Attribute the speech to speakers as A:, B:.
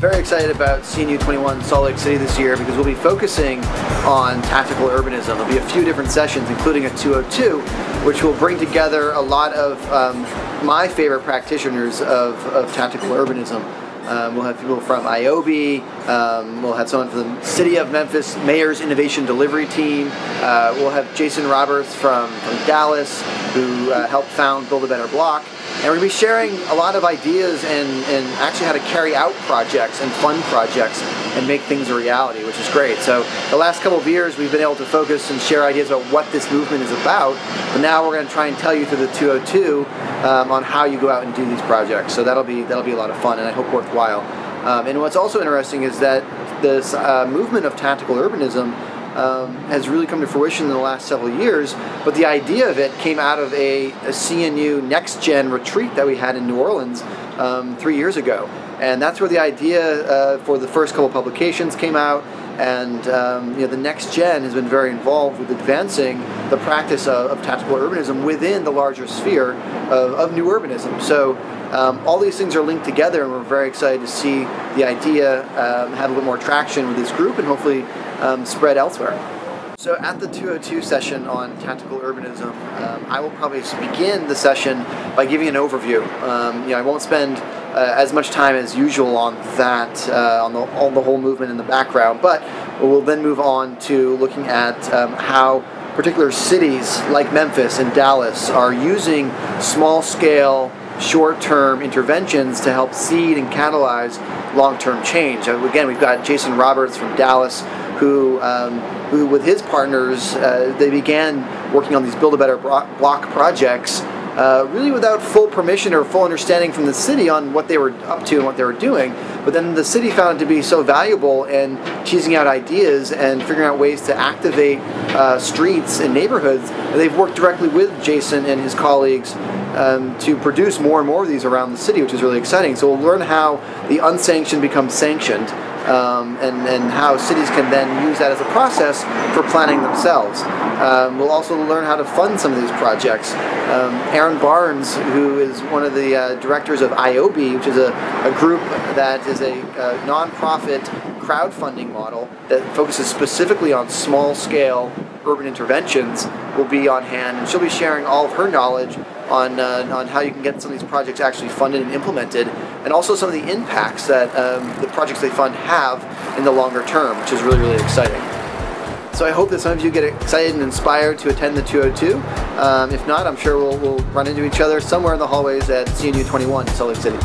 A: Very excited about CNU 21 Salt Lake City this year because we'll be focusing on tactical urbanism. There'll be a few different sessions, including a 202, which will bring together a lot of my favorite practitioners of tactical urbanism. We'll have people from IOB, we'll have someone from the City of Memphis Mayor's Innovation Delivery Team, we'll have Jason Roberts from Dallas, who helped found Build a Better Block. And we're going to be sharing a lot of ideas and actually how to carry out projects and fund projects and make things a reality, which is great. So the last couple of years we've been able to focus and share ideas about what this movement is about, but now we're going to try and tell you through the 202 on how you go out and do these projects. So that'll be a lot of fun and I hope worthwhile. And what's also interesting is that this movement of tactical urbanism has really come to fruition in the last several years, but the idea of it came out of a CNU Next Gen retreat that we had in New Orleans 3 years ago. And that's where the idea for the first couple publications came out, and the Next Gen has been very involved with advancing the practice of tactical urbanism within the larger sphere of new urbanism. So all these things are linked together, and we're very excited to see the idea have a little more traction with this group and hopefully spread elsewhere. So at the 202 session on tactical urbanism, I will probably begin the session by giving an overview. I won't spend as much time as usual on that, on the whole movement in the background, but we'll then move on to looking at how particular cities like Memphis and Dallas are using small-scale, short-term interventions to help seed and catalyze long-term change. Again, we've got Jason Roberts from Dallas, who with his partners, they began working on these Build a Better Block projects really without full permission or full understanding from the city on what they were up to and what they were doing. But then the city found it to be so valuable in teasing out ideas and figuring out ways to activate streets and neighborhoods. They've worked directly with Jason and his colleagues to produce more and more of these around the city, which is really exciting. So we'll learn how the unsanctioned becomes sanctioned, and how cities can then use that as a process for planning themselves. We'll also learn how to fund some of these projects. Aaron Barnes, who is one of the directors of IOB, which is a group that is a nonprofit crowdfunding model that focuses specifically on small-scale urban interventions, will be on hand, and she'll be sharing all of her knowledge on how you can get some of these projects actually funded and implemented, and also some of the impacts that the projects they fund have in the longer term, which is really, really exciting. So I hope that some of you get excited and inspired to attend the 202. If not, I'm sure we'll run into each other somewhere in the hallways at CNU 21 in Salt Lake City.